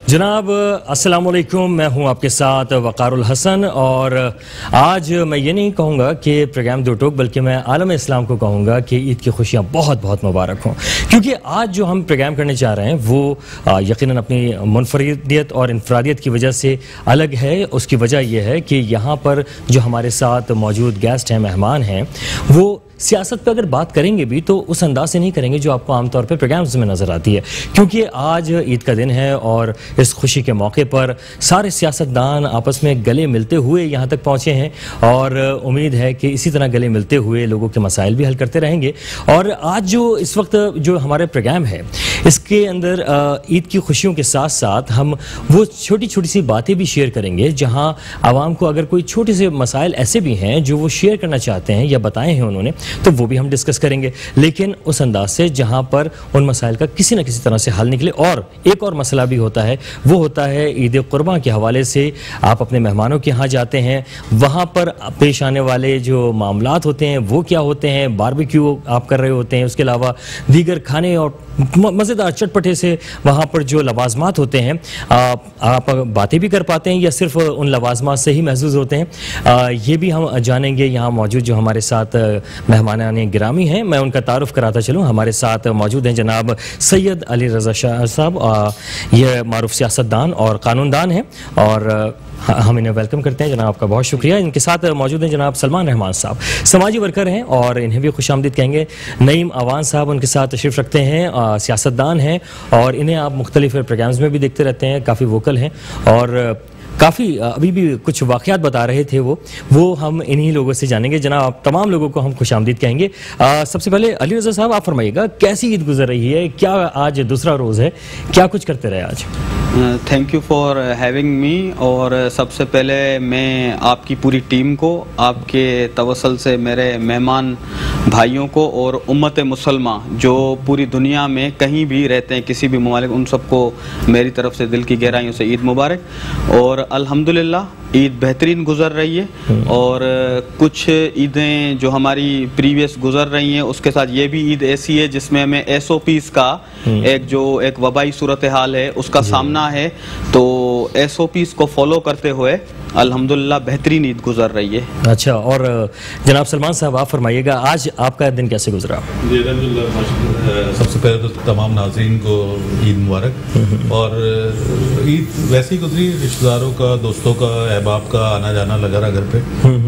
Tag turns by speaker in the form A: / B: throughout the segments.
A: जनाब अस्सलाम वालेकुम, मैं हूं आपके साथ वक़ारुल हसन और आज मैं ये नहीं कहूँगा कि प्रोग्राम दो टोक, बल्कि मैं आलम इस्लाम को कहूँगा कि ईद की खुशियाँ बहुत बहुत मुबारक हों। क्योंकि आज जो हम प्रोग्राम करने जा रहे हैं वो यकीनन अपनी मुनफरिदियत और इनफरादियत की वजह से अलग है। उसकी वजह यह है कि यहाँ पर जो हमारे साथ मौजूद गेस्ट हैं, मेहमान हैं, वो सियासत पर अगर बात करेंगे भी तो उस अंदाज से नहीं करेंगे जो आपको आमतौर पर प्रोग्राम्स में नज़र आती है। क्योंकि आज ईद का दिन है और इस खुशी के मौके पर सारे सियासतदान आपस में गले मिलते हुए यहाँ तक पहुँचे हैं और उम्मीद है कि इसी तरह गले मिलते हुए लोगों के मसाइल भी हल करते रहेंगे। और आज जो इस वक्त जो हमारे प्रोग्राम है इसके अंदर ईद की खुशियों के साथ साथ हम वो छोटी छोटी सी बातें भी शेयर करेंगे जहाँ आवाम को अगर कोई छोटे से मसाइल ऐसे भी हैं जो वो शेयर करना चाहते हैं या बताए हैं उन्होंने, तो वो भी हम डिस्कस करेंगे, लेकिन उस अंदाज से जहां पर उन मसाइल का किसी न किसी तरह से हल निकले। और एक और मसला भी होता है, वो होता है ईद कुर्बान के हवाले से आप अपने मेहमानों के यहाँ जाते हैं, वहाँ पर पेश आने वाले जो मामलात होते हैं वो क्या होते हैं, बारबेक्यू आप कर रहे होते हैं, उसके अलावा दीगर खाने और मज़ेदार चटपटे से वहाँ पर जो लवाजमात होते हैं आप बातें भी कर पाते हैं या सिर्फ उन लवाजमात से ही महसूस होते हैं, ये भी हम जानेंगे। यहाँ मौजूद जो हमारे साथ मेहमान गिरामी हैं, मैं उनका तारुफ कराता चलूँ। हमारे साथ मौजूद हैं जनाब सैयद अली रज़ा शाह साहब, ये मारूफ सियासतदान और कानूनदान हैं और हम इन्हें वेलकम करते हैं। जनाब आपका बहुत शुक्रिया। इनके साथ मौजूद हैं जनाब सलमान रहमान साहब, समाजी वर्कर हैं और इन्हें भी खुशामदीद कहेंगे। नईम अवान साहब उनके साथ तशरीफ़ रखते हैं, सियासतदान हैं और इन्हें आप मुख्तलिफ प्रोग्राम्स में भी देखते रहते हैं, काफ़ी वोकल हैं और काफ़ी अभी भी कुछ वाक़यात बता रहे थे वो हम इन्हीं लोगों से जानेंगे। जनाब आप तमाम लोगों को हम खुशामदीद कहेंगे। सबसे पहले अली रज़ा साहब आप फरमाइएगा, कैसी ईद गुजर रही है, क्या आज दूसरा रोज़ है, क्या कुछ करते रहे आज?
B: Thank you for having me. और सबसे पहले मैं आपकी पूरी टीम को, आपके तवसल से मेरे मेहमान भाइयों को और उम्मत मुसलमा जो पूरी दुनिया में कहीं भी रहते हैं, किसी भी ममालिक, उन सबको मेरी तरफ से दिल की गहराइयों से ईद मुबारक। और अल्हम्दुलिल्लाह ईद बेहतरीन गुजर रही है और कुछ ईदें जो हमारी प्रीवियस गुजर रही हैं उसके साथ ये भी ईद ऐसी है जिसमें हमें SOPs का एक वबाई सूरत हाल है उसका सामना है, तो SOPs को फॉलो करते हुए अल्हम्दुलिल्लाह बेहतरीन ईद गुजर रही है।
A: अच्छा, और जनाब सलमान साहब आप फरमाइएगा, आज आपका दिन कैसे गुजरा?
C: जी सबसे पहले तो तमाम नाज़रीन को ईद मुबारक। और ईद वैसे ही गुजरी, रिश्तेदारों का, दोस्तों का, अहबाब का आना जाना लगा रहा घर पे।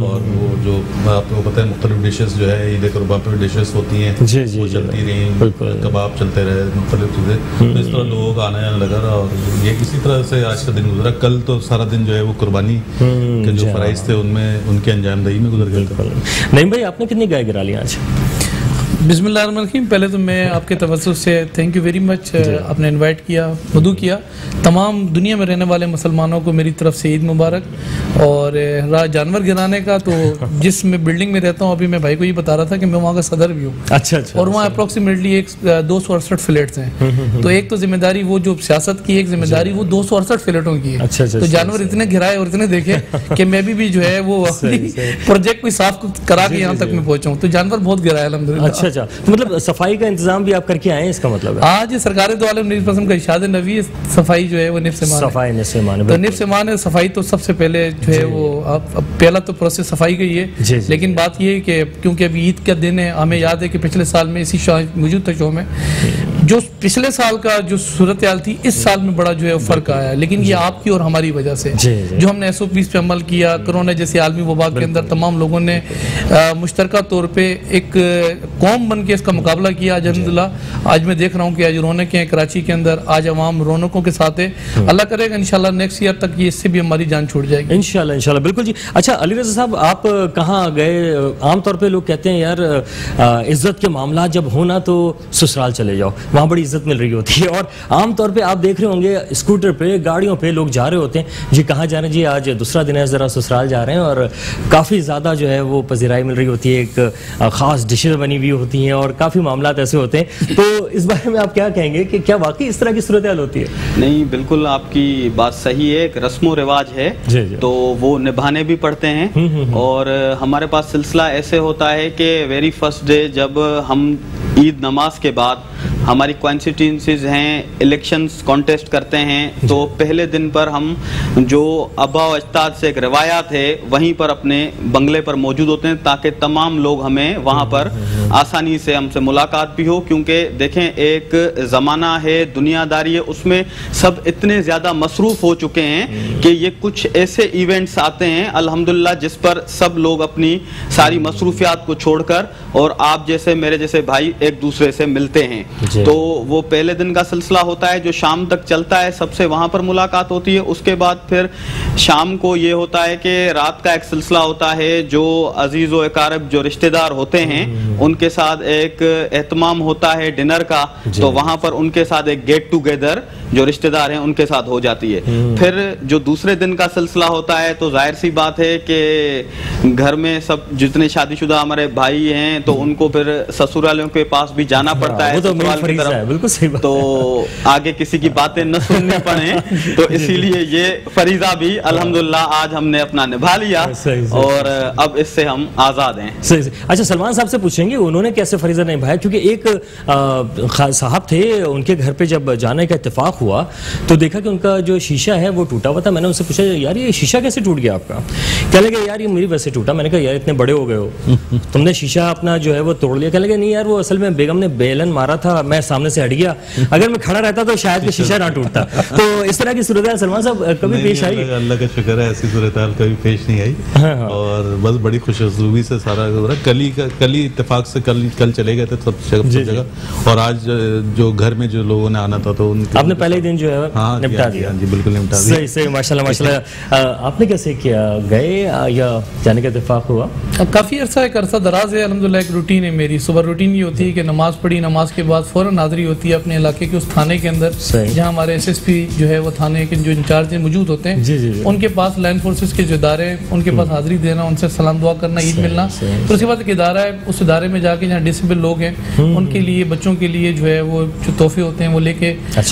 C: और वो जो आपको पता है मुख्तलिफ डिशेस जो है ईद कुर्बान पे डिशेस होती हैं वो चलती रही, कबाब चलते रहे, मुख्तलिफ चीज़ें, तो इस तरह लोगों का आना जाना लगा रहा और ये इसी तरह से आज का दिन गुजरा। कल तो सारा दिन जो है वो कुर्बानी के जो फराइज थे उनमें उनके अंजामदही में गुजर गया।
A: नहीं भाई, आपने कितनी गाय गिरा ली आज?
D: बिस्मिल्लाहिर्रहमानिर्रहीम। पहले तो मैं आपके तवज्जुह से थैंक यू वेरी मच, आपने इनवाइट किया, वदू किया। तमाम दुनिया में रहने वाले मुसलमानों को मेरी तरफ से ईद मुबारक। और रहा जानवर गिराने का, तो जिस मैं बिल्डिंग में रहता हूँ, अभी मैं भाई को ये बता रहा था कि मैं वहाँ का सदर भी हूँ।
A: अच्छा।
D: और वहाँ अप्रोक्सीमेटली 268 फ्लैट्स हैं। तो एक तो जिम्मेदारी वो जो सियासत की, एक जिम्मेदारी वो 268 फ्लैटों की है। तो जानवर इतने गिराए और इतने देखे कि मैं भी जो है वो प्रोजेक्ट को साफ करा के यहाँ तक मैं पहुँचा हूँ। तो जानवर बहुत गिराया अल्हम्दुलिल्लाह।
A: अच्छा, तो मतलब सफाई का इंतजाम भी आप करके आए हैं, इसका मतलब है?
D: आज सरकार दो आलम नबी का इरशाद नबी, सफाई जो है वो निफ्स ईमान है।
A: सफाई निफ्स ईमान है,
D: तो निफ्स ईमान है। सफाई तो सबसे पहले जो है वो पहला तो प्रोसेस सफाई का ही है। लेकिन बात ये है कि क्योंकि अभी ईद का दिन है, हमें याद है कि पिछले साल में इसी मौजूद था शो में जो पिछले साल का जो सूरत हाल थी, इस साल में बड़ा जो है फर्क आया। लेकिन ये आपकी और हमारी वजह से जो हमने SOPs पे अमल किया, कोरोना जैसे आलमी वबा के अंदर तमाम लोगों ने मुश्तरका तौर पे एक कौम बन के इसका मुकाबला किया। अल्हम्दुलिल्लाह आज मैं देख रहा हूँ कि आज रौनकें हैं कराची के अंदर, आज अवाम रौनकों के साथ है। अल्लाह करेगा इंशाल्लाह नेक्स्ट ईयर तक ये इससे भी हमारी जान छूट जाएगी
A: इंशाल्लाह। इंशाल्लाह बिल्कुल जी। अच्छा अली रज़ा साहब, आप कहाँ गए? आमतौर पर लोग कहते हैं यार इज्जत के मामला जब होना तो ससुराल चले जाओ, वहाँ बड़ी इज्जत मिल रही होती है। और आमतौर पे आप देख रहे होंगे स्कूटर पे, गाड़ियों पे लोग जा रहे होते हैं, जी कहाँ जा रहे हैं? जी आज दूसरा दिन है, ज़रा ससुराल जा रहे हैं। और काफ़ी ज़्यादा जो है वो पजीराई मिल रही होती है, एक ख़ास डिशेज बनी हुई होती हैं और काफ़ी मामला ऐसे होते हैं। तो इस बारे में आप क्या कहेंगे कि क्या वाकई इस तरह की सूरत हाल होती है?
B: नहीं, बिल्कुल आपकी बात सही है। एक रस्म रिवाज है तो वो निभाने भी पड़ते हैं। और हमारे पास सिलसिला ऐसे होता है कि वेरी फर्स्ट डे जब हम ईद नमाज के बाद हमारी कॉन्स्टिट्यूंसीज हैं, इलेक्शंस कॉन्टेस्ट करते हैं, तो पहले दिन पर हम जो आबा व अजदाद से एक रिवायात है वहीं पर अपने बंगले पर मौजूद होते हैं, ताकि तमाम लोग हमें वहां पर आसानी से हमसे मुलाकात भी हो। क्योंकि देखें, एक ज़माना है, दुनियादारी है, उसमें सब इतने ज़्यादा मसरूफ़ हो चुके हैं कि ये कुछ ऐसे इवेंट्स आते हैं अल्हम्दुलिल्लाह जिस पर सब लोग अपनी सारी मसरूफियात को छोड़कर और आप जैसे मेरे जैसे भाई एक दूसरे से मिलते हैं। तो वो पहले दिन का सिलसिला होता है जो शाम तक चलता है, सबसे वहाँ पर मुलाकात होती है। उसके बाद फिर शाम को ये होता है कि रात का एक सिलसिला होता है जो अजीज़ व अकारब जो रिश्तेदार होते हैं उनके साथ एक एहतमाम होता है डिनर का, तो वहाँ पर उनके साथ एक गेट टुगेदर जो रिश्तेदार हैं उनके साथ हो जाती है। फिर जो दूसरे दिन का सिलसिला होता है तो जाहिर सी बात है कि घर में सब जितने शादीशुदा हमारे भाई हैं तो उनको फिर ससुरालों के पास भी जाना पड़ता है,
A: तो
B: ससुराल की तरफ,
A: बिल्कुल सही बात।
B: तो आगे किसी की बातें न सुननी पड़े, तो इसीलिए ये फरीजा भी अल्हम्दुलिल्लाह आज हमने अपना निभा लिया और अब इससे हम आज़ाद हैं।
A: अच्छा, सलमान साहब से पूछेंगे उन्होंने कैसे फरीजा निभाया, क्योंकि एक साहब थे, उनके घर पे जब जाने का इत्तेफाक हुआ तो देखा कि उनका जो शीशा है वो टूटा हुआ था। मैंने उनसे पूछा, यार ये शीशा कैसे टूट गया आपका? कहने लगे, यार ये मेरी वजह से टूटा। मैंने कहा, यार इतने बड़े हो गए हो, तुमने शीशा अपना जो है वो तोड़ लिया? कहने लगे, नहीं यार वो असल में बेगम ने बेलन मारा था, मैं सामने से हट गया, अगर मैं खड़ा रहता तो शायद ये शीशा ना टूटता। तो इस तरह की सूरत सलमान साहब कभी पेश आई?
C: अल्लाह का शुक्र है ऐसी सूरत कभी पेश नहीं आई। और बस बड़ी खुशरूबी से सारा कल ही इत्तेफाक से कल चले गए थे सब जगह, और आज जो घर में जो लोगों ने आना था तो
A: आपने पहले ही दिन जो है निपटा दिया।
C: जी बिल्कुल निपटा दिया।
A: सही सही, माशाल्लाह माशाल्लाह। आपने कैसे किया, गए या जाने का इत्तेफाक हुआ?
D: काफ़ी अरसा दराज है अल्हम्दुलिल्लाह। एक रूटीन है मेरी, सुबह रूटीन ये होती है कि नमाज पढ़ी, नमाज के बाद फ़ौरन हाज़री होती है अपने इलाके के उस थाने के अंदर जहाँ हमारे SSP जो है वो थाने के जो इंचार्ज मौजूद होते हैं, उनके पास लैंड फोर्सेस के जो इदारे हैं उनके पास हाज़री देना, उनसे सलाम दुआ करना, ईद मिलना। तो उसके बाद एक इदारा है, उस इदारे में जाके जहाँ डिसेबल लोग हैं उनके लिए, बच्चों के लिए जो है वो जो तोहफे होते हैं वो लेके,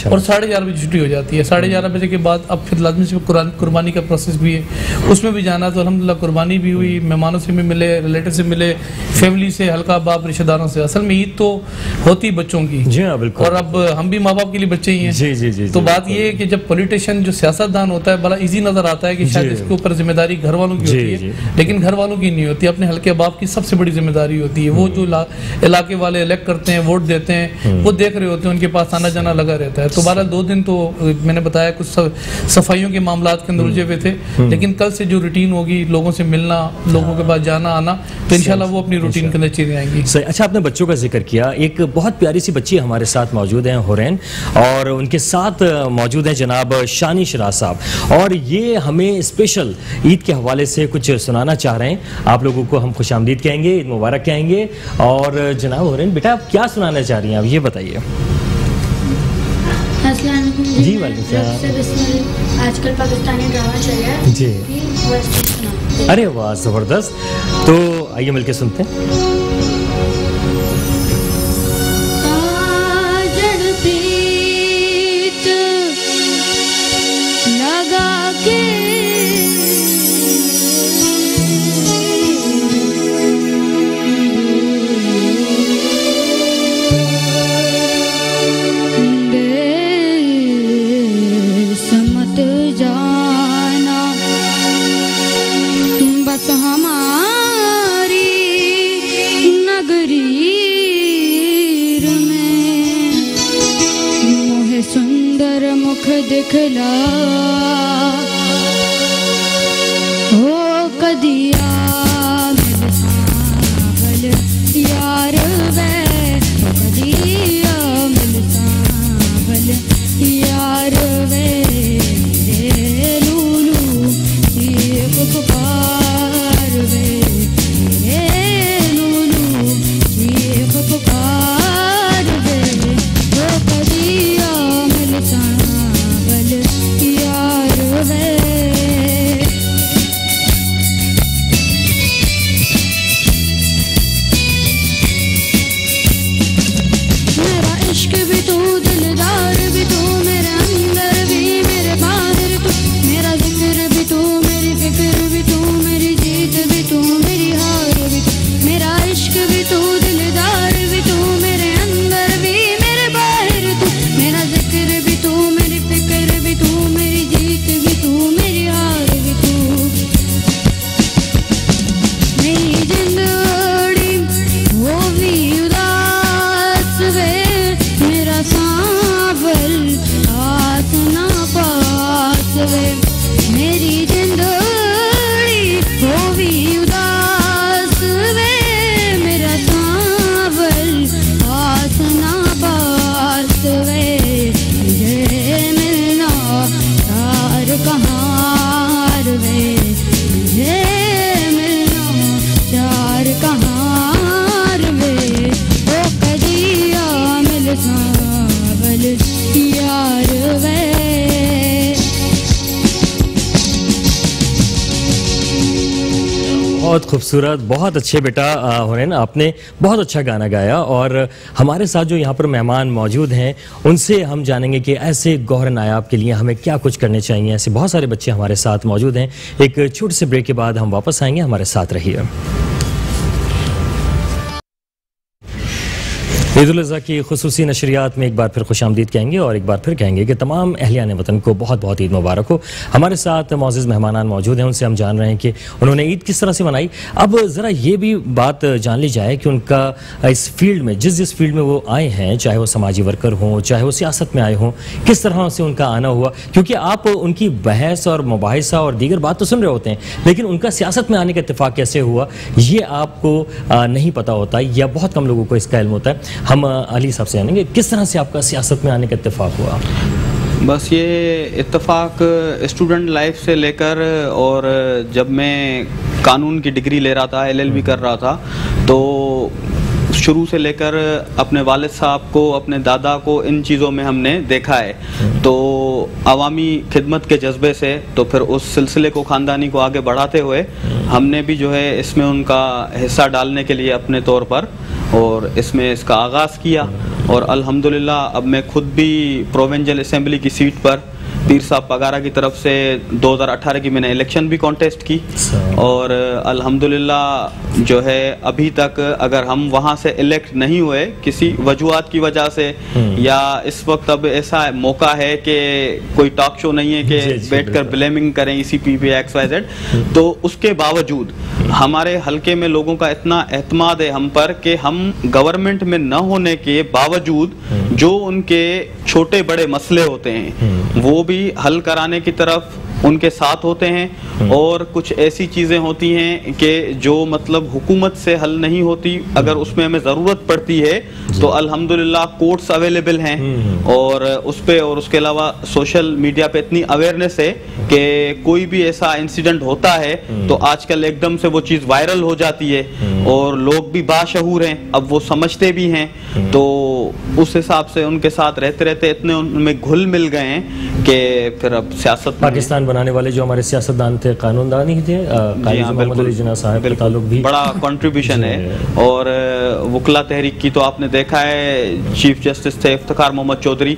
D: और 11:30 बजे छुट्टी हो जाती है। 11:30 बजे के बाद अब फिर लाजमी से कुर्बानी का प्रोसेस भी है, उसमें भी जाना। तो अल्हम्दुलिल्लाह कुर्बानी भी हुई, मेहमानों से भी मिले, रिलेटिव से मिले, फैमिली से, हल्का बाप, रिश्तेदारों से। असल में ईद तो होती बच्चों की,
A: जी हाँ बिल्कुल,
D: और अब हम भी माँ बाप के लिए बच्चे ही हैं।
A: जी जी जी।
D: तो बात ये है कि जब पॉलिटिशियन जो सियासतदान होता है बड़ा इजी नजर आता है कि शायद इसके ऊपर जिम्मेदारी घर वालों की होती है, लेकिन घर वालों की नहीं होती, अपने हल्के बाप की सबसे बड़ी जिम्मेदारी होती है। वो जो इलाके वाले इलेक्ट करते हैं, वोट देते हैं, वो देख रहे होते हैं, उनके पास आना जाना लगा रहता है। तो 2 दिन तो मैंने बताया कुछ सफाइयों के मामलात के अंदर उलझे हुए थे, लेकिन कल से जो रूटीन होगी, लोगों से मिलना, लोगों के पास जाना आना, तो इंशाल्लाह वो अपनी रूटीन के अंदर चली आएंगी।
A: सही। अच्छा, आपने बच्चों का जिक्र किया, एक बहुत प्यारी सी बच्ची हमारे साथ मौजूद हैं, हुरैन, और उनके साथ मौजूद हैं जनाब शानी शराज साहब, और ये हमें स्पेशल ईद के हवाले से कुछ सुनाना चाह रहे हैं। आप लोगों को हम खुशामदीद कहेंगे, ईद मुबारक कहेंगे। और जनाब हुरैन, बेटा आप क्या सुनाना चाह रही हैं, आप ये बताइए। जी वालेकुम।
E: आजकल पाकिस्तानी ड्रामा चल रहा है जी,
A: अरे वाह जबरदस्त, तो आइए मिलके सुनते हैं।
E: दिखला हो कदिया मिल यार वे, कदिया मिल यार वे, मेरे लूलू चीख पुकार वे, मेरे लूलू चीख पुकार वे, हो कदिया मिल यार वे।
F: कहाँ वे मुझे मिलना प्यार कहाँ वे ओ कदिया मिल सावल यार वे।
A: बहुत खूबसूरत, बहुत अच्छे बेटा हुनैन, आपने बहुत अच्छा गाना गाया। और हमारे साथ जो यहाँ पर मेहमान मौजूद हैं उनसे हम जानेंगे कि ऐसे गौहर नायाब के लिए हमें क्या कुछ करने चाहिए। ऐसे बहुत सारे बच्चे हमारे साथ मौजूद हैं। एक छोटे से ब्रेक के बाद हम वापस आएंगे, हमारे साथ रहिए। ईद उल अज़हा की खुसूसी नशरियात में एक बार फिर खुशामदीद कहेंगे और एक बार फिर कहेंगे कि तमाम अहलियान वतन को बहुत बहुत ईद मुबारक हो। हमारे साथ मौजूद मेहमान मौजूद हैं, उनसे हम जान रहे हैं कि उन्होंने ईद किस तरह से मनाई। अब ज़रा ये भी बात जान ली जाए कि उनका इस फील्ड में जिस फील्ड में वो आए हैं, चाहे वो समाजी वर्कर हों, चाहे वो सियासत में आए हों, किस तरह से उनका आना हुआ। क्योंकि आप उनकी बहस और मुबाहिसा और दीगर बात तो सुन रहे होते हैं, लेकिन उनका सियासत में आने का इत्तेफाक कैसे हुआ ये आपको नहीं पता होता, या बहुत कम लोगों को इसका इल्म होता है। हम अली साहब से जानेंगे किस तरह से आपका सियासत में आने का इत्तेफाक हुआ।
B: बस ये इत्तेफाक स्टूडेंट लाइफ से लेकर, और जब मैं कानून की डिग्री ले रहा था, LLB कर रहा था, तो शुरू से लेकर अपने वालिद साहब को, अपने दादा को इन चीज़ों में हमने देखा है। तो अवामी खिदमत के जज्बे से, तो फिर उस सिलसिले को, ख़ानदानी को आगे बढ़ाते हुए हमने भी जो है इसमें उनका हिस्सा डालने के लिए अपने तौर पर और इसमें इसका आगाज़ किया। और अल्हम्दुलिल्लाह अब मैं खुद भी प्रोविंशियल असेंबली की सीट पर पीर साहब पगारा की तरफ से 2018 की मैंने इलेक्शन भी कॉन्टेस्ट की, और अल्हम्दुलिल्लाह जो है अभी तक अगर हम वहाँ से इलेक्ट नहीं हुए किसी वजूहात की वजह से, या इस वक्त अब ऐसा मौका है कि कोई टॉक शो नहीं है कि बैठकर ब्लेमिंग करें इसी PBXYZ, तो उसके बावजूद हमारे हलके में लोगों का इतना एतमाद है हम पर कि हम गवर्नमेंट में न होने के बावजूद जो उनके छोटे बड़े मसले होते हैं वो भी हल कराने की तरफ उनके साथ होते हैं। और कुछ ऐसी चीज़ें होती हैं कि जो मतलब हुकूमत से हल नहीं होती, अगर उसमें हमें ज़रूरत पड़ती है तो अल्हम्दुलिल्लाह कोर्ट्स अवेलेबल हैं, और उस पे और उसके अलावा सोशल मीडिया पे इतनी अवेयरनेस है कि कोई भी ऐसा इंसिडेंट होता है तो आजकल एकदम से वो चीज़ वायरल हो जाती है, और लोग भी बाशऊर हैं, अब वो समझते भी हैं। तो उस हिसाब से उनके साथ रहते रहते इतने उनमें घुल मिल गए हैं कि फिर अब सियासत
A: पाकिस्तान बनाने वाले जो हमारे सियासतदान थे, कानूनदान ही थे, मोहम्मद अली जिन्ना साहब का ताल्लुक भी
B: बड़ा कंट्रीब्यूशन है। और वकला तहरीक की तो आपने देखा है, चीफ जस्टिस थे इफ्तिखार मोहम्मद चौधरी,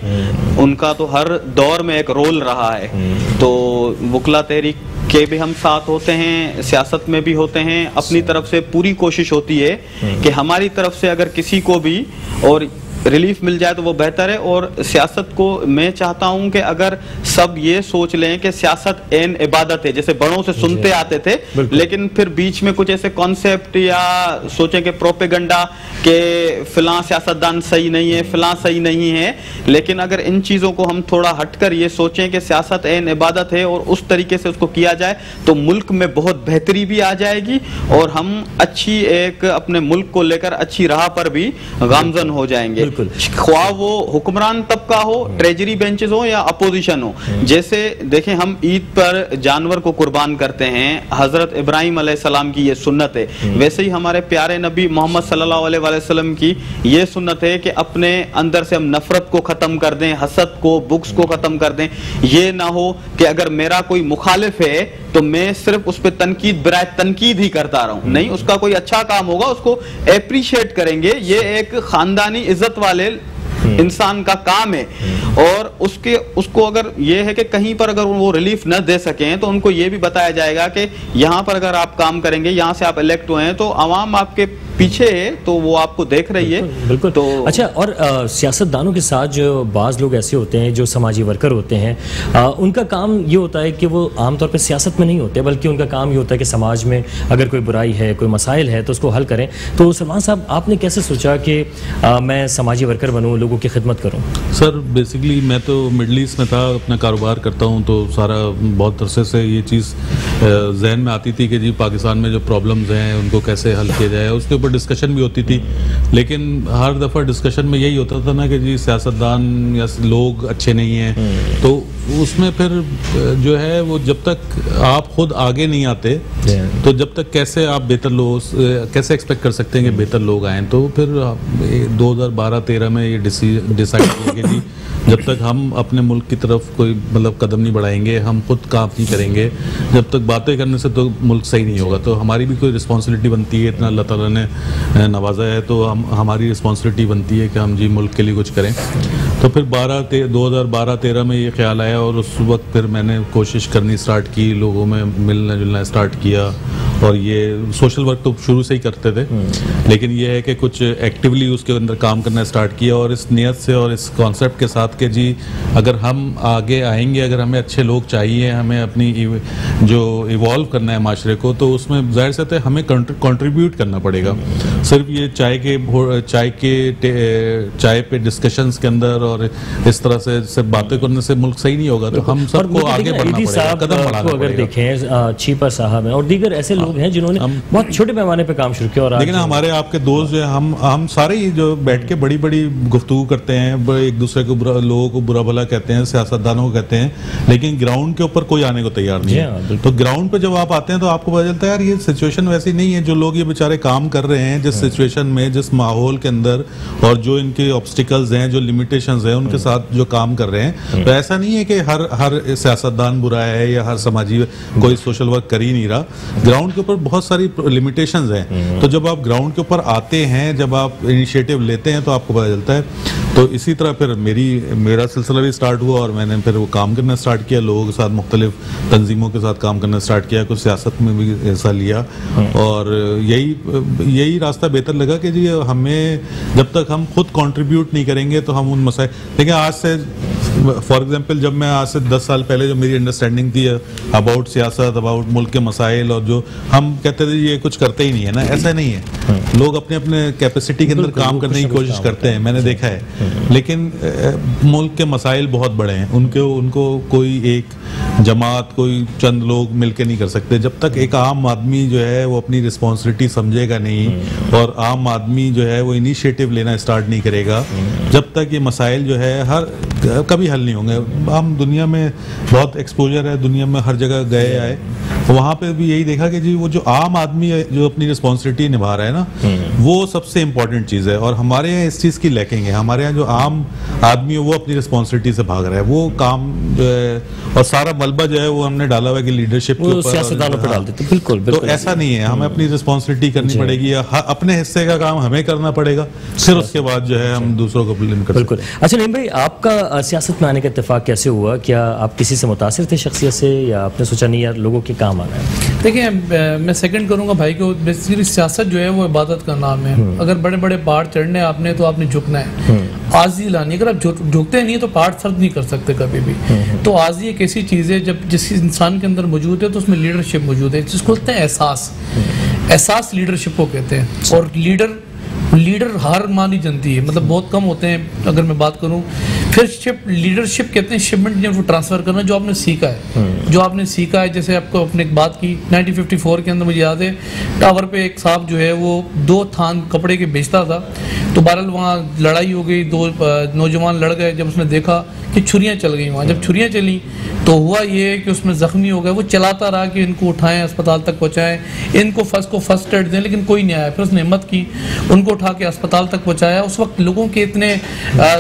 B: उनका तो हर दौर में एक रोल रहा है। तो वकला तहरीक के भी हम साथ होते हैं, सियासत में भी होते हैं। अपनी तरफ से पूरी कोशिश होती है कि हमारी तरफ से अगर किसी को भी और रिलीफ मिल जाए तो वो बेहतर है। और सियासत को मैं चाहता हूं कि अगर सब ये सोच लें कि सियासत एन इबादत है, जैसे बड़ों से सुनते आते थे, लेकिन फिर बीच में कुछ ऐसे कॉन्सेप्ट या सोचें कि प्रोपेगेंडा के फिलां सियासतदान सही नहीं है, फिलां सही नहीं है, लेकिन अगर इन चीज़ों को हम थोड़ा हटकर ये सोचें कि सियासत एन इबादत है और उस तरीके से उसको किया जाए तो मुल्क में बहुत बेहतरी भी आ जाएगी, और हम अच्छी एक अपने मुल्क को लेकर अच्छी राह पर भी गामजन हो जाएंगे। ख्वाह वो हुक्मरान तबका हो, ट्रेजरी बेंचेस हो या अपोजिशन हो। जैसे देखें, हम ईद पर जानवर को कुर्बान करते हैं, हजरत इब्राहिम अलैहिस्सलाम की ये सुन्नत है। वैसे ही हमारे प्यारे नबी मोहम्मद सल्लल्लाहु अलैहि वसल्लम की ये सुन्नत है कि अपने अंदर से हम नफरत को खत्म कर दें, हसद को, बुग्स को खत्म कर दें। ये ना हो कि अगर मेरा कोई मुखालिफ है तो मैं सिर्फ उस पर तनकीद ही करता रहूं। नहीं, उसका कोई अच्छा काम होगा उसको एप्रिशिएट करेंगे, ये एक खानदानी इज्जत वाले इंसान का काम है। और उसको अगर ये है कि कहीं पर अगर वो रिलीफ न दे सकें तो उनको ये भी बताया जाएगा कि यहाँ पर अगर आप काम करेंगे, यहाँ से आप इलेक्ट हुए हैं तो आवाम आपके पीछे है, तो वो आपको देख रही है।
A: बिल्कुल। तो अच्छा, और सियासतदानों के साथ जो बाज़ लोग ऐसे होते हैं जो समाजी वर्कर होते हैं, उनका काम ये होता है कि वो आमतौर पर सियासत में नहीं होते, बल्कि उनका काम ये होता है कि समाज में अगर कोई बुराई है, कोई मसाइल है तो उसको हल करें। तो सलमान साहब, आपने कैसे सोचा कि मैं समाजी वर्कर बनूँ, लोगों की खिदमत करूँ?
C: सर, बेसिकली मैं तो मिडल ईस्ट में था, अपना कारोबार करता हूँ, तो सारा बहुत अरसे से ये चीज़ जहन में आती थी कि जी पाकिस्तान में जो प्रॉब्लम्स हैं उनको कैसे हल किया जाए। उसके ऊपर डिस्कशन भी होती थी, लेकिन हर दफ़ा डिस्कशन में यही होता था ना कि जी सियासतदान या लोग अच्छे नहीं हैं। तो उसमें फिर जो है वो जब तक आप खुद आगे नहीं आते तो जब तक कैसे आप बेहतर लोग कैसे एक्सपेक्ट कर सकते हैं कि बेहतर लोग आएँ। तो फिर 2012-13 में ये डिसाइड किया कि जी जब तक हम अपने मुल्क की तरफ कोई मतलब कदम नहीं बढ़ाएंगे, हम खुद काम नहीं करेंगे, जब तक बातें करने से तो मुल्क सही नहीं होगा। तो हमारी भी कोई रिस्पॉन्सिबिलिटी बनती है, इतना अल्लाह ताला ने नवाजा है तो हमारी रिस्पॉन्सिबिलिटी बनती है कि हम जी मुल्क के लिए कुछ करें। तो फिर 2012-13 में ये ख्याल आया और उस वक्त फिर मैंने कोशिश करनी स्टार्ट की, लोगों में मिलना जुलना स्टार्ट किया। और ये सोशल वर्क तो शुरू से ही करते थे, लेकिन ये है कि कुछ एक्टिवली उसके अंदर काम करना स्टार्ट किया और इस नियत से और इस कॉन्सेप्ट के साथ कि जी अगर हम आगे आएंगे, अगर हमें अच्छे लोग चाहिए, हमें अपनी जो इवॉल्व करना है माशरे को, तो उसमें जाहिर सा हमें कंट्रीब्यूट करना पड़ेगा। सिर्फ ये चाय पे डिस्कशंस के अंदर और इस तरह से सिर्फ बातें करने से मुल्क सही नहीं होगा। तो हम सबको आगे बढ़ना पड़ेगा, कदम बढ़ाना पड़ेगा।
A: अगर देखें छीपर साहब हैं और दीगर ऐसे लोग हैं जिन्होंने बहुत छोटे पैमाने पे काम शुरू किया और
C: लेकिन हमारे आपके दोस्त जो हम सारे ही जो बैठ के बड़ी बड़ी गुफ्तगू करते हैं, एक दूसरे को लोगों को बुरा भला कहते हैं, सियासतदानों को कहते हैं, लेकिन ग्राउंड के ऊपर कोई आने को तैयार नहीं है। तो ग्राउंड पे जब आप आते हैं तो आपको पता चलता है यार ये सिचुएशन वैसी नहीं है। जो लोग ये बेचारे काम कर रहे हैं जिस सिचुएशन में, जिस माहौल के अंदर और जो इनके ऑब्स्टिकल्स हैं, जो लिमिटेशंस हैं, उनके साथ जो काम कर रहे हैं, तो ऐसा नहीं है कि हर सियासतदान बुरा है या हर समाजी कोई सोशल वर्क कर ही नहीं रहा। ग्राउंड के ऊपर बहुत सारी लिमिटेशंस हैं। तो जब आप ग्राउंड के ऊपर आते हैं, जब आप इनिशिएटिव लेते हैं तो आपको पता चलता है। तो इसी तरह फिर मेरा सिलसिला भी स्टार्ट हुआ और मैंने फिर वो काम करना स्टार्ट किया, लोगों के साथ मुख्तलिफ तंजीमों के साथ काम करना स्टार्ट किया, कुछ सियासत में भी हिस्सा लिया और यही रास्ता बेहतर लगा कि जी हमें जब तक हम खुद कंट्रीब्यूट नहीं करेंगे तो हम उन मसाइल। लेकिन आज से फॉर एग्जांपल जब मैं आज से 10 साल पहले जो मेरी अंडरस्टैंडिंग थी अबाउट सियासत, अबाउट मुल्क के मसाइल, और जो हम कहते थे ये कुछ करते ही नहीं है ना, ऐसा नहीं है। लोग अपने अपने कैपेसिटी के अंदर काम करने की कोशिश करते हैं, मैंने देखा है। लेकिन मुल्क के मसाइल बहुत बड़े हैं, उनको कोई एक जमात, कोई चंद लोग मिलकर नहीं कर सकते। जब तक एक आम आदमी जो है वो अपनी रिस्पॉन्सिबिलिटी समझेगा नहीं और आम आदमी जो है वो इनिशिएटिव लेना स्टार्ट नहीं करेगा, जब तक ये मसाइल जो है कभी हल नहीं होंगे। हम दुनिया में बहुत एक्सपोजर है, दुनिया में हर जगह गए आए, वहाँ पे भी यही देखा कि जी वो जो आम आदमी है जो अपनी रिस्पॉन्सिबिलिटी निभा रहा है ना, वो सबसे इम्पोर्टेंट चीज़ है। और हमारे यहाँ इस चीज़ की लैकिंग है। हमारे यहाँ जो आम आदमी है वो अपनी रिस्पॉन्सिबिलिटी से भाग रहा है, वो काम जो है और सारा मलबा जो है वो हमने डाला हुआ है कि लीडरशिप के ऊपर,
A: सियासतदानों पर डाल देते। बिल्कुल
C: तो ऐसा नहीं है, हमें अपनी रिस्पॉन्सिबिलिटी करनी पड़ेगी, अपने हिस्से का काम हमें करना पड़ेगा, फिर उसके बाद जो है हम दूसरों को ब्लेम कर सकते हैं।
A: अच्छा नईम भाई, आपका सियासत में आने का इत्तेफाक कैसे हुआ? क्या आप किसी से मुतासिर थे शख्सियत से, या आपने सोचा नहीं यार लोगों के काम आना है?
D: देखिए मैं सेकंड करूंगा भाई को, बेसिकली सियासत जो है वो इबादत का नाम है। अगर बड़े बड़े पहाड़ चढ़ने आपने तो आपने झुकना है, आजी लानी। अगर आप झुकते नहीं तो पहाड़ सर्द नहीं कर सकते कभी भी। तो आजी एक ऐसी चीज़ है जब जिस इंसान के अंदर मौजूद है तो उसमें लीडरशिप मौजूद है, जिसको कहते हैं एहसास लीडरशिप को कहते हैं। और लीडर हार मानी जनती है, मतलब बहुत कम होते हैं। अगर मैं बात करूं फिर लीडरशिप कहते हैं शिपमेंट जब वो ट्रांसफ़र करना, जो आपने सीखा है, जैसे आपको अपने एक बात की 1954 के अंदर मुझे याद है टावर पे एक साहब जो है वो 2 थान कपड़े के बेचता था। तो बहरहाल वहाँ लड़ाई हो गई, 2 नौजवान लड़ गए। जब उसने देखा कि छुरियाँ चल गई वहाँ, जब छुरियाँ चली तो हुआ ये कि उसमें ज़ख्मी हो गए। वो चलाता रहा कि इनको उठाएं, अस्पताल तक पहुँचाएं, इनको फर्स्ट एड दें, लेकिन कोई नहीं आया। फिर उसने हिम्मत की, उनको उठा के अस्पताल तक पहुँचाया। उस वक्त लोगों के इतने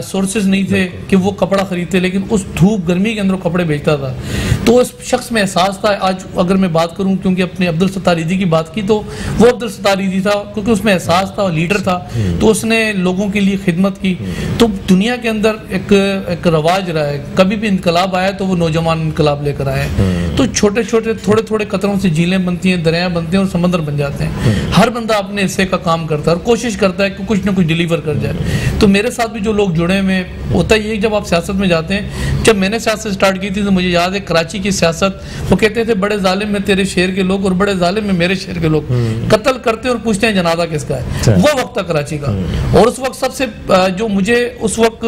D: सोर्सेज नहीं थे कि वो कपड़ा खरीदते, लेकिन उस धूप गर्मी के अंदर वो कपड़े बेचता था। तो उस शख्स में एहसास था। आज अगर मैं बात करूं, क्योंकि अपने अब्दुल सत्तार ईदी की बात की, तो वो अब्दुल सत्तार ईदी था क्योंकि उसमें एहसास था और लीडर था, तो उसने लोगों के लिए खिदमत की। तो दुनिया के अंदर एक रवाज रहा है, कभी भी इनकलाब आया तो वो नौजवान इनकलाब लेकर आए। तो छोटे छोटे थोड़े थोड़े कतरों से झीलें बनती हैं, दरिया बनते हैं और समंदर बन जाते हैं। हर बंदा अपने हिस्से का काम करता है और कोशिश करता है कि कुछ ना कुछ डिलीवर कर जाए। तो मेरे साथ भी जो लोग जुड़े हुए होता है ये, जब आप सियासत में जाते हैं, जब मैंने सियासत स्टार्ट की थी तो मुझे याद है कराची की सियासत, वो कहते थे बड़े जालिम में तेरे शहर के लोग और बड़े जालिम में मेरे शहर के लोग, कत्ल करते और पूछते हैं जनाजा किसका है। वो वक्त था कराची का। और उस वक्त सबसे जो मुझे उस वक्त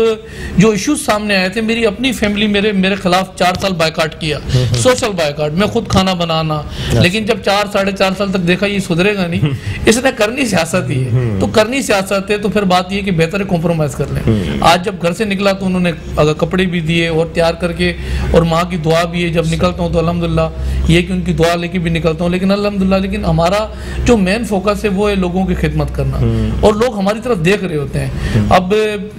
D: जो इश्यूज सामने आए थे, मेरी अपनी फैमिली मेरे खिलाफ 4 साल बायकाट किया, सोशल बायकाट, मैं खुद खाना बनाना। लेकिन जब 4-4.5 साल तक देखा ये सुधरेगा नहीं, इसने करनी सियासत ही है। तो करनी सियासत है तो फिर बात ये कि बेहतर है कॉम्प्रोमाइज कर लें। आज जब घर से निकला तो उन्होंने उन्होंने अगर कपड़े भी दिए और तैयार करके, और माँ की दुआ भी है। जब निकलता हूँ तो अल्हम्दुलिल्लाह ये कि उनकी दुआ लेके भी निकलता हूँ। लेकिन अल्हम्दुलिल्लाह लेकिन हमारा जो मेन फोकस है वो है लोगों की खिदमत करना, और लोग हमारी तरफ देख रहे होते हैं। अब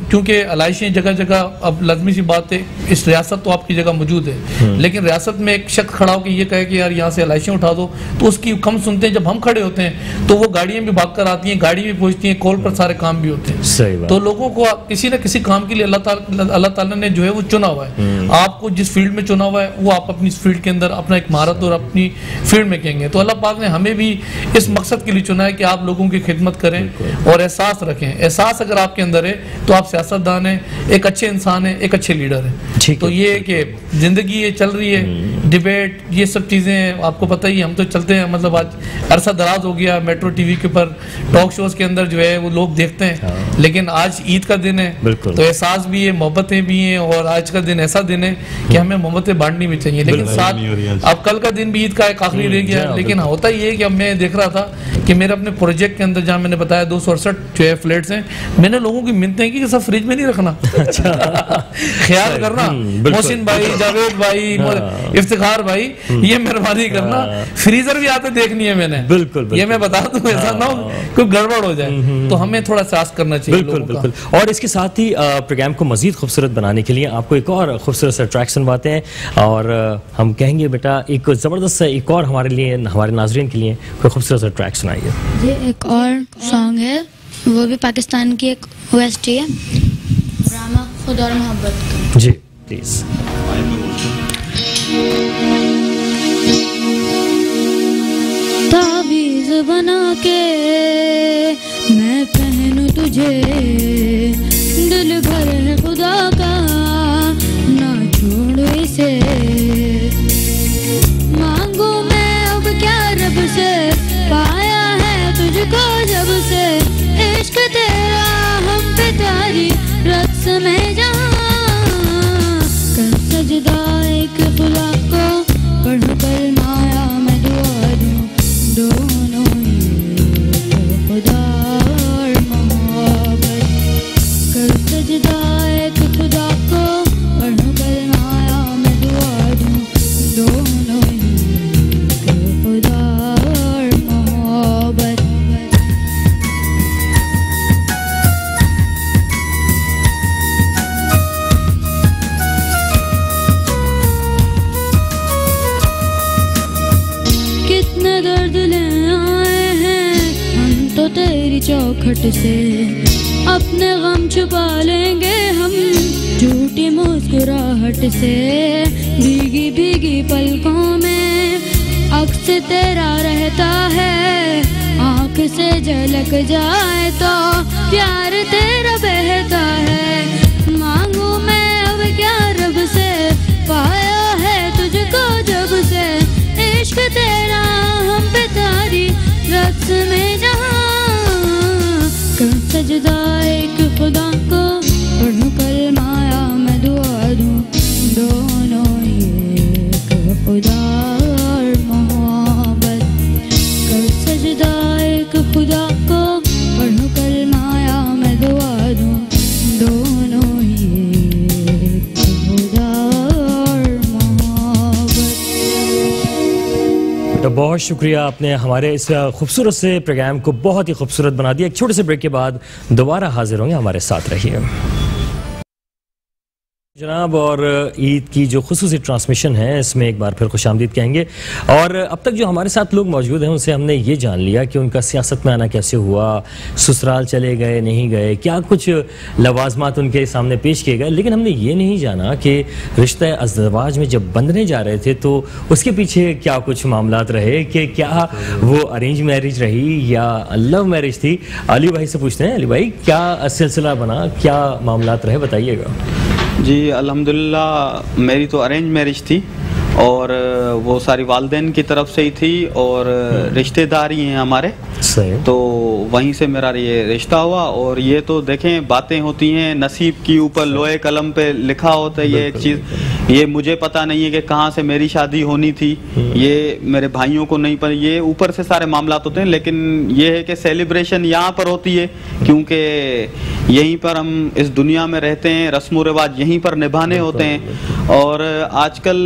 D: क्योंकि एलआईसी जगह जगह, अब लाजमी सी बात है, इस रियासत तो आपकी जगह मौजूद है, लेकिन रियासत में एक शख्स खड़ा होकर ये कहे कि यार यहाँ से एलआईसी उठा दो, तो उसकी कम सुनते हैं। जब हम खड़े होते हैं तो वो गाड़ियाँ भी भाग कर आती हैं, गाड़ी भी पहुँचती हैं, कॉल पर सारे काम भी होते हैं।
A: सही बात।
D: तो लोगों को किसी न किसी काम के लिए अल्लाह ताला ने जो है वो चुना हुआ है। आपको जिस फील्ड में चुना हुआ है वो आप अपनी फील्ड के अंदर अपना एक महारत और अपनी फील्ड में कहेंगे। तो अल्लाह पाक ने हमें भी इस मकसद के लिए चुना है कि आप लोगों की खिदमत करें और एहसास रखें। एहसास अगर आपके अंदर है तो आप सियासतदान हैं, एक अच्छे इंसान हैं, एक अच्छे लीडर हैं। तो ये कि ज़िंदगी ये चल रही है, डिबेट, ये सब चीज़ें आपको पता ही, हम तो चलते हैं, मतलब आज अरसा दराज हो गया मेट्रो टीवी के ऊपर टॉक शोज़ के अंदर जो है वो लोग देखते हैं। लेकिन आज ईद का दिन है, तो एहसास भी है, मोहब्बतें भी हैं, और आज का दिन ऐसा दिन है कि हमें मोहब्बतें बांटनी भी चाहिए। लेकिन साथ अब कल का दिन भी ईद का एक आखिरी रह गया। लेकिन होता ये है कि अब मैं देख रहा था कि मेरे अपने प्रोजेक्ट के अंदर, जहाँ मैंने बताया 268 जो है फ्लैट्स हैं, मैंने लोगों की मिन्नतें की कि सब फ्रिज में नहीं रखना, ख्याल करना, मोहसिन भाई, जावेद भाई, इफ्तिखार भाई, ये मेहरबानी करना, फ्रीजर भी आते देखनी है मैंने। बिल्कुल ये मैं बता दूं, ऐसा ना हो कोई गड़बड़ हो जाए। तो हमें थोड़ा सास करना चाहिए। बिल्कुल।
A: और इसके साथ ही प्रोग्राम को मजीद खूबसूरत बनाने के लिए आपको एक और खूबसूरत सा ट्रैक सुनवाते हैं, और हम कहेंगे बेटा एक ज़बरदस्त सा एक और हमारे लिए, हमारे नाज़रीन के लिए कोई खूबसूरत सा ट्रैक सुनाइए।
F: ये एक और सॉन्ग है, वो भी पाकिस्तान की एक ओएसटी है, ड्रामा खुद और मोहब्बत।
A: जी प्लीज़।
F: ताबीज़ बना के मैं पहनूं तुझे, दिल घर है खुदा का, ना छोड़ इसे। मांगू मैं अब क्या रब से, पाया है तुझको जब से, इश्क तेरा हम पे तारी रक्स में जहाँ, कर सजदा एक खुदा को, पढ़ कर माया मैं दुआ दूं, दोनों ही खुदा और मोहब्बत। कर सजदा एक खुदा को, पढ़ कर माया मैं दुआ दूं, दोनों ही खुदा और मोहब्बत। कितने दर्द ले आए हैं हम तो तेरी चौखट से, अपने गम छुपा लेंगे हम झूठी मुस्कुराहट से। भीगी भीगी पलकों में अक्स तेरा रहता है, आँख से झलक जाए तो प्यार तेरा बहता है। मांगू मैं अब क्या रब से, पाया है तुझको जब से, इश्क तेरा हम पे तारी रक्स में जहाँ, कर सजदा एक खुदा को, पढ़ कर माया मैं दुआ दूं, दोनों एक खुदा और मोहब्बत। कर सजदा एक खुदा को, पढ़ कर माया मैं दुआ दूं, दोनों एक खुदा और मोहब्बत।
A: तो बहुत शुक्रिया, आपने हमारे इस खूबसूरत से प्रोग्राम को बहुत ही खूबसूरत बना दिया। एक छोटे से ब्रेक के बाद दोबारा हाजिर होंगे, हमारे साथ रहिए जनाब। और ईद की जो खुसूसी ट्रांसमिशन है इसमें एक बार फिर खुशामदीद कहेंगे। और अब तक जो हमारे साथ लोग मौजूद हैं उनसे हमने ये जान लिया कि उनका सियासत में आना कैसे हुआ, ससुराल चले गए नहीं गए, क्या कुछ लवाजमात उनके सामने पेश किए गए। लेकिन हमने ये नहीं जाना कि रिश्ता अज़दवाज में जब बंधने जा रहे थे तो उसके पीछे क्या कुछ मामलात रहे, कि क्या वो अरेंज मैरिज रही या लव मैरिज थी। अली भाई से पूछते हैं, अली भाई क्या सिलसिला बना, क्या मामलात रहे, बताइएगा।
B: जी अल्हम्दुलिल्लाह मेरी तो अरेंज मैरिज थी, और वो सारी वालिदैन की तरफ से ही थी, और रिश्तेदार ही हैं हमारे, तो वहीं से मेरा ये रिश्ता हुआ। और ये तो देखें बातें होती हैं, नसीब की ऊपर लोहे कलम पे लिखा होता है ये एक चीज़, ये मुझे पता नहीं है कि कहाँ से मेरी शादी होनी थी, ये मेरे भाइयों को नहीं, पर ये ऊपर से सारे मामला होते हैं। लेकिन ये है कि सेलिब्रेशन यहाँ पर होती है क्योंकि यहीं पर हम इस दुनिया में रहते हैं, रस्म रिवाज यहीं पर निभाने होते हैं। और आजकल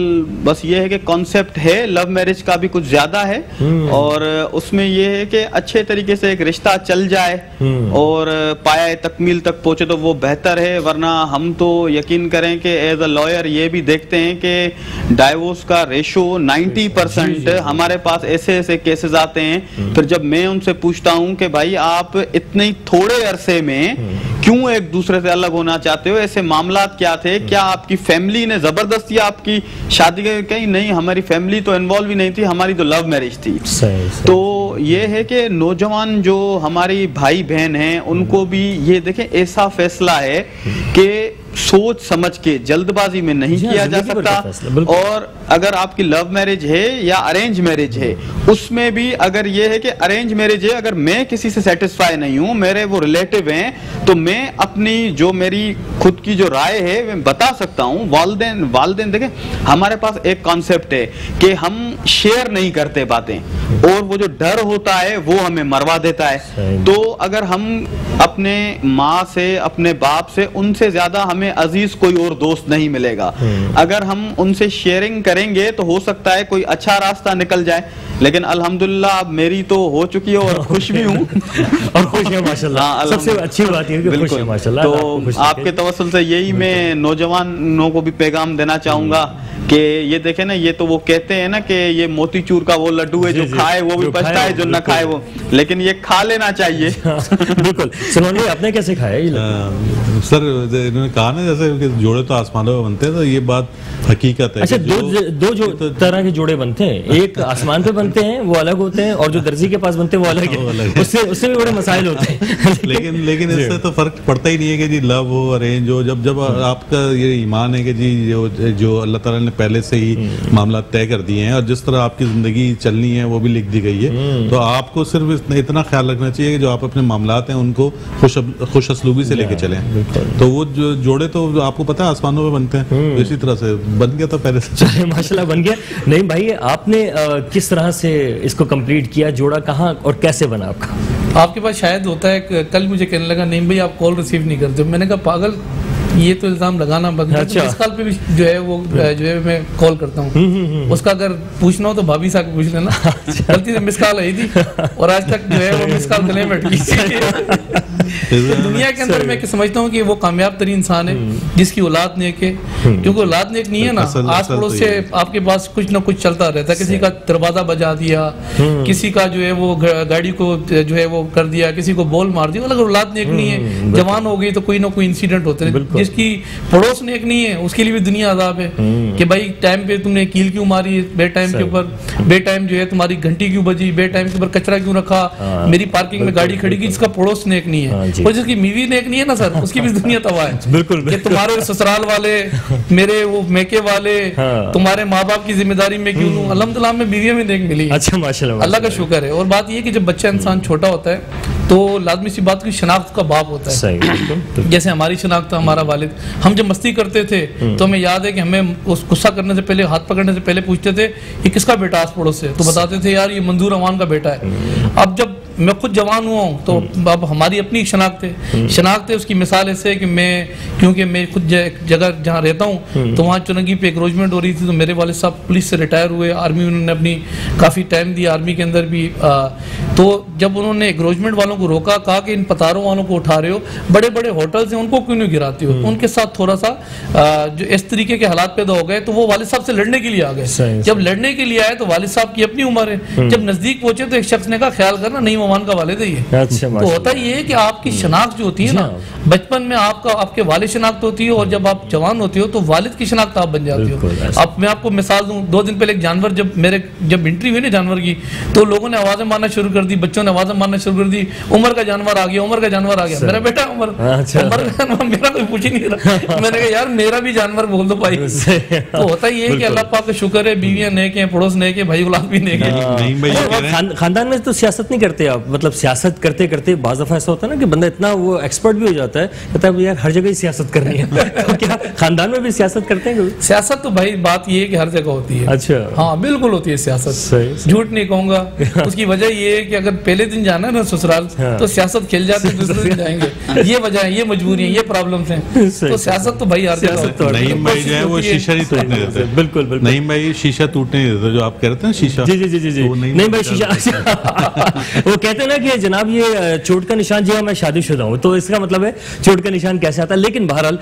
B: बस ये है कि कॉन्सेप्ट है लव मैरिज का भी कुछ ज्यादा है, और उसमें ये है कि अच्छे तरीके से एक रिश्ता चल जाए और पाया तकमील तक पहुंचे तो वो बेहतर है। वरना हम तो यकीन करें कि एज अ लॉयर ये भी देखते हैं कि डाइवोर्स का रेशो 90% हमारे पास ऐसे ऐसे केसेस आते हैं। फिर जब मैं उनसे पूछता हूं कि भाई आप इतने थोड़े अरसे में क्यों एक दूसरे से अलग होना चाहते हो, ऐसे मामलात क्या थे, क्या आपकी फैमिली ने जबरदस्ती आपकी शादी की? कहीं नहीं, हमारी फैमिली तो इन्वॉल्व ही नहीं थी, हमारी तो लव मैरिज थी। तो ये है कि नौजवान जो हमारी भाई बहन हैं उनको भी ये देखें, ऐसा फैसला है कि सोच समझ के जल्दबाजी में नहीं किया जा सकता। और अगर आपकी लव मैरिज है या अरेंज मैरिज है, उसमें भी अगर ये है कि अरेंज मैरिज है, अगर मैं किसी से सेटिस्फाई नहीं हूं, मेरे वो रिलेटिव हैं, तो मैं अपनी जो मेरी खुद की जो राय है मैं बता सकता हूं। वालिदैन देखें, हमारे पास एक कॉन्सेप्ट है कि हम शेयर नहीं करते बातें, और वो जो डर होता है वो हमें मरवा देता है। तो अगर हम अपने माँ से, अपने बाप से, उनसे ज्यादा हमें अजीज कोई और दोस्त नहीं मिलेगा। अगर हम उनसे शेयरिंग करेंगे तो हो सकता है कोई अच्छा रास्ता निकल जाए। लेकिन अल्हम्दुलिल्लाह अब मेरी तो हो चुकी है और खुश भी हूँ।
A: और खुश है माशाल्लाह, सबसे अच्छी बात है कि खुश है माशाल्लाह।
B: तो आपके तवस्सुल से यही मैं नौजवानों को भी पैगाम देना चाहूंगा कि ये देखे ना, ये तो वो कहते हैं ना कि ये मोतीचूर का वो लड्डू है, जो खाए वो भी पछता है, जो न खाए वो, लेकिन ये खा लेना चाहिए।
A: बिल्कुल। सलोनी आपने कैसे खाया ये?
C: सर इन्होंने कहा ना जैसे कि जोड़े तो आसमानों में बनते हैं, तो ये बात हकीकत है।
A: अच्छा, दो जो तरह के जोड़े बनते हैं, एक आसमान पे बनते हैं वो अलग होते हैं, और जो दर्जी के पास बनते हैं वो अलग है। उससे भी बड़े मसाइल होते हैं।
C: लेकिन इससे तो फर्क पड़ता ही नहीं है कि जी लव हो अरेंज हो। जब आपका ये ईमान है कि जी जो अल्लाह ताला ने पहले से ही मामला तय कर दिए हैं, और जिस तरह आपकी जिंदगी चलनी है वो भी लिख दी गई है, तो आपको सिर्फ इतना ख्याल रखना चाहिए कि जो आप अपने मामलात हैं उनको खुश असलूबी से लेके चलें। तो वो जो जोड़े तो आपको पता है आसमानों में बनते हैं, इसी तरह से बन गया था पहले से।
A: माशाल्लाह बन गया। नहीं भाई, आपने किस तरह से इसको कंप्लीट किया, जोड़ा कहाँ और कैसे बना आपका?
D: आपके पास शायद होता है, कल मुझे कहने लगा नहीं भाई आप कॉल रिसीव नहीं करते। मैंने कहा पागल, ये तो इल्जाम लगाना बंद कर। अच्छा। इस कॉल पे भी जो है वो जो है मैं कॉल करता हूँ, उसका अगर पूछना हो तो भाभी साहब पूछ लेना। गलती से मिस कॉल आई थी और आज तक जो है वो मिस कॉल गले में अटकी। दुनिया के अंदर मैं समझता हूँ कि वो कामयाब तरीन इंसान है जिसकी औलाद नेक है, क्योंकि औलाद नेक नहीं है ना, आस पड़ोस से आपके पास कुछ ना कुछ चलता रहता है। किसी का दरवाजा बजा दिया, किसी का जो है वो गाड़ी को जो है वो कर दिया, किसी को बॉल मार दिया। अगर औलाद नेक नहीं है, जवान हो गई तो कोई ना कोई इंसिडेंट होते हैं। जिसकी पड़ोस नेक नहीं है उसके लिए भी दुनिया अजाब है कि भाई टाइम पे तुमने कील क्यों मारी, बे टाइम के ऊपर, बे टाइम जो है तुम्हारी घंटी क्यों बजी, बे टाइम के ऊपर कचरा क्यों रखा, मेरी पार्किंग में गाड़ी खड़ी की। जिसका पड़ोस नेक नहीं है और जिसकी बीवी नेक नहीं है ना सर, उसकी भी दुनिया तबाह है। बिल्कुल। तुम्हारे ससुराल वाले, मेरे वो मेके वाले, तुम्हारे माँ बाप की जिम्मेदारी में क्यों लूं। अल्हम्दुलिल्लाह में बीवियां भी नेक मिली। अच्छा माशाल्लाह, अल्लाह का शुक्र है। और बात ये कि जब बच्चा इंसान छोटा होता है तो लाजमी सी बात की शनाख्त का बाप होता है। सही। जैसे हमारी शनाख्त हमारा वालिद, हम जब मस्ती करते थे तो हमें याद है कि हमें उस गुस्सा करने से पहले, हाथ पकड़ने से पहले पूछते थे ये किसका बेटा आस पड़ोस से, तो बताते थे यार ये मंजूर अमान का बेटा है। अब जब मैं खुद जवान हुआ हूँ तो अब हमारी अपनी शनाख्त है। उसकी मिसाल ऐसे है कि मैं, क्योंकि मैं खुद जगह जहाँ रहता हूँ तो वहाँ चुनगी पे एग्रोजमेंट हो रही थी, तो मेरे वाले साहब पुलिस से रिटायर हुए, आर्मी उन्होंने अपनी काफ़ी टाइम दिया आर्मी के अंदर भी। तो जब उन्होंने एग्रोजमेंट वालों को रोका, कहा कि इन पतारों वालों को उठा रहे हो, बड़े बड़े होटल्स हैं उनको क्यों नहीं गिराते हो। उनके साथ थोड़ा सा जो इस तरीके के हालात पैदा हो गए तो वो वालिद साहब से लड़ने के लिए आ गए। जब लड़ने के लिए आए तो वालिद साहब की अपनी उम्र है, जब नजदीक पहुंचे तो एक शख्स ने कहा ख्याल करना नहीं मान का वालिद है ये। अच्छा, तो होता ये है कि आपकी शनाख्त जो होती है ना, बचपन में आपके वालिद शनाख्त होती है और जब आप जवान होती हो तो वालिद की शनाख्त आप बन जाती हो। अब मैं आपको मिसाल दूं, 2 दिन पहले एक जानवर जब एंट्री हुई ना जानवर की, तो लोगों ने आवाजें मारना शुरू कर दी, बच्चों ने आवाजें मारना शुरू कर दी, उमर का जानवर आ गया, उमर का जानवर आ गया। मेरा बेटा उमर का जानवर, मेरा कोई पूछ ही नहीं रहा। मैंने कहा यार मेरा भी जानवर बोल दो भाई। तो होता ही है कि अल्लाह पाक का शुक्र है, बीवियां नेक हैं, पड़ोस नेक है, भाई औलाद भी नेक है।
A: खानदान में तो सियासत नहीं करते आप? मतलब सियासत करते करते बाज़ दफ़ा ऐसा होता है ना कि बंदा इतना वो एक्सपर्ट भी हो जाता है, कहता है यार हर जगह ही सियासत करनी है। तो क्या खानदान में भी सियासत करते हैं?
D: सियासत तो भाई बात ये है कि हर जगह होती है।
A: अच्छा,
D: हाँ बिल्कुल होती है सियासत, झूठ नहीं कहूंगा। उसकी वजह ये है कि अगर पहले दिन जाना है ना ससुराल, तो सियासत खेल जाते हैं, दूसरे दिन जाएंगे। ये वजह है, ये मजबूरी है, ये प्रॉब्लम्स हैं। तो सियासत तो भाई हर जगह।
C: नईम भाई जो है वो शीशा नहीं तोड़ने देते।
A: बिल्कुल बिल्कुल,
C: नईम भाई शीशा टूटने नहीं देते, जो आप कह रहे थे ना शीशा।
A: जी जी जी जी, नहीं भाई शीशा। वो कहते हैं ना कि जनाब ये चोट का निशान, जी हाँ मैं शादीशुदा हूँ, तो इसका मतलब है चोट का निशान कैसे आता है। लेकिन बहरहाल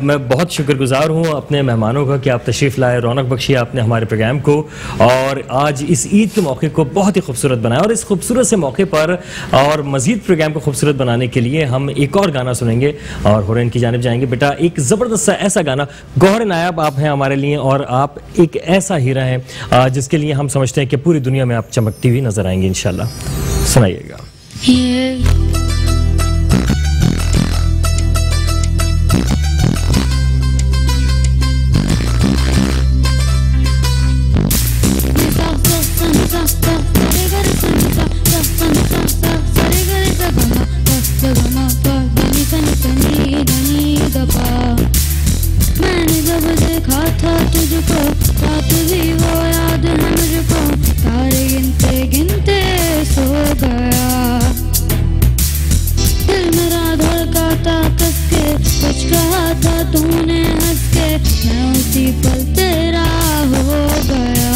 A: मैं बहुत शुक्रगुजार हूँ अपने मेहमानों का कि आप तशरीफ़ लाए, रौनक बख्शी आपने हमारे प्रोग्राम को, और आज इस ईद के मौके को बहुत ही खूबसूरत बनाया। और इस खूबसूरत से मौके पर और मज़ीद प्रोग्राम को खूबसूरत बनाने के लिए हम एक और गाना सुनेंगे और हुरैन की जानिब जाएंगे। बेटा एक ज़बरदस्त सा ऐसा गाना, गौहर नायाब आप हैं हमारे लिए, और आप एक ऐसा हीरा हैं जिसके लिए हम समझते हैं कि पूरी दुनिया में आप चमकती हुई नजर आएंगी इंशाल्लाह। सुनाइएगा।
F: मैंने जब देखा था तुझको, रात भी वो याद है मुझको, तारे गिनते गिनते सो गया। दिल मेरा धड़का था कस के, कुछ कहा था तूने हंस के, मैं उसी पल तेरा हो गया।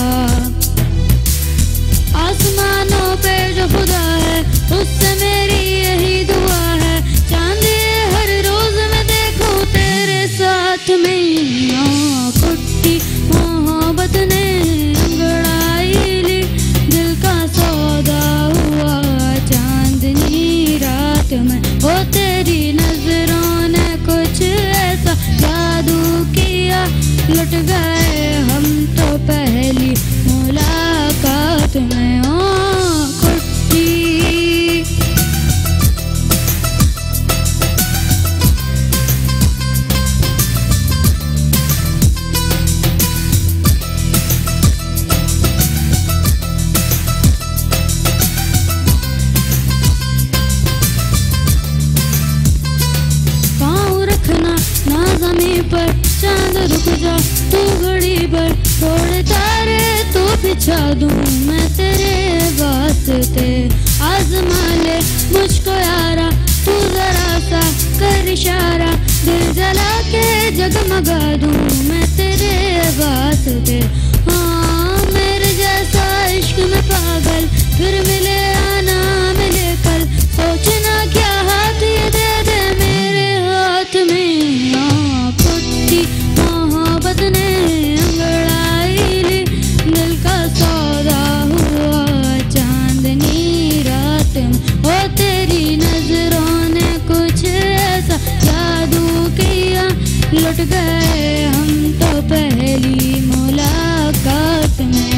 F: आसमानों पे जो खुदा है उससे मेरी यही दुआ है, चांदी हर रोज मैं देखूं तेरे साथ में। कुट्टी मोहब्बत ने अंगड़ाई ली, दिल का सौदा हुआ चांदनी रात में। वो तेरी नजरों ने कुछ ऐसा जादू किया, लुट गए हम तो पहली मुलाकात में। कुट्टी पर चांद रुक जा तू घड़ी पर, थोड़े तारे तो बिछा दूं मैं तेरे वास्ते। आज़मा ले मुझको यारा, तू जरा सा कर इशारा, दिल जला के जगमगा दूं मैं तेरे वास्ते। हाँ मेरे जैसा इश्क में पागल फिर मिले आना मिले कल, सोचना क्या हाथ ये दे दे मेरे हाथ में। मोहब्बत ने अंगड़ाई ली, दिल का सौदा हुआ चांदनी रात में। ओ तेरी नजरों ने कुछ ऐसा जादू किया, लुट गए हम तो पहली मुलाकात में।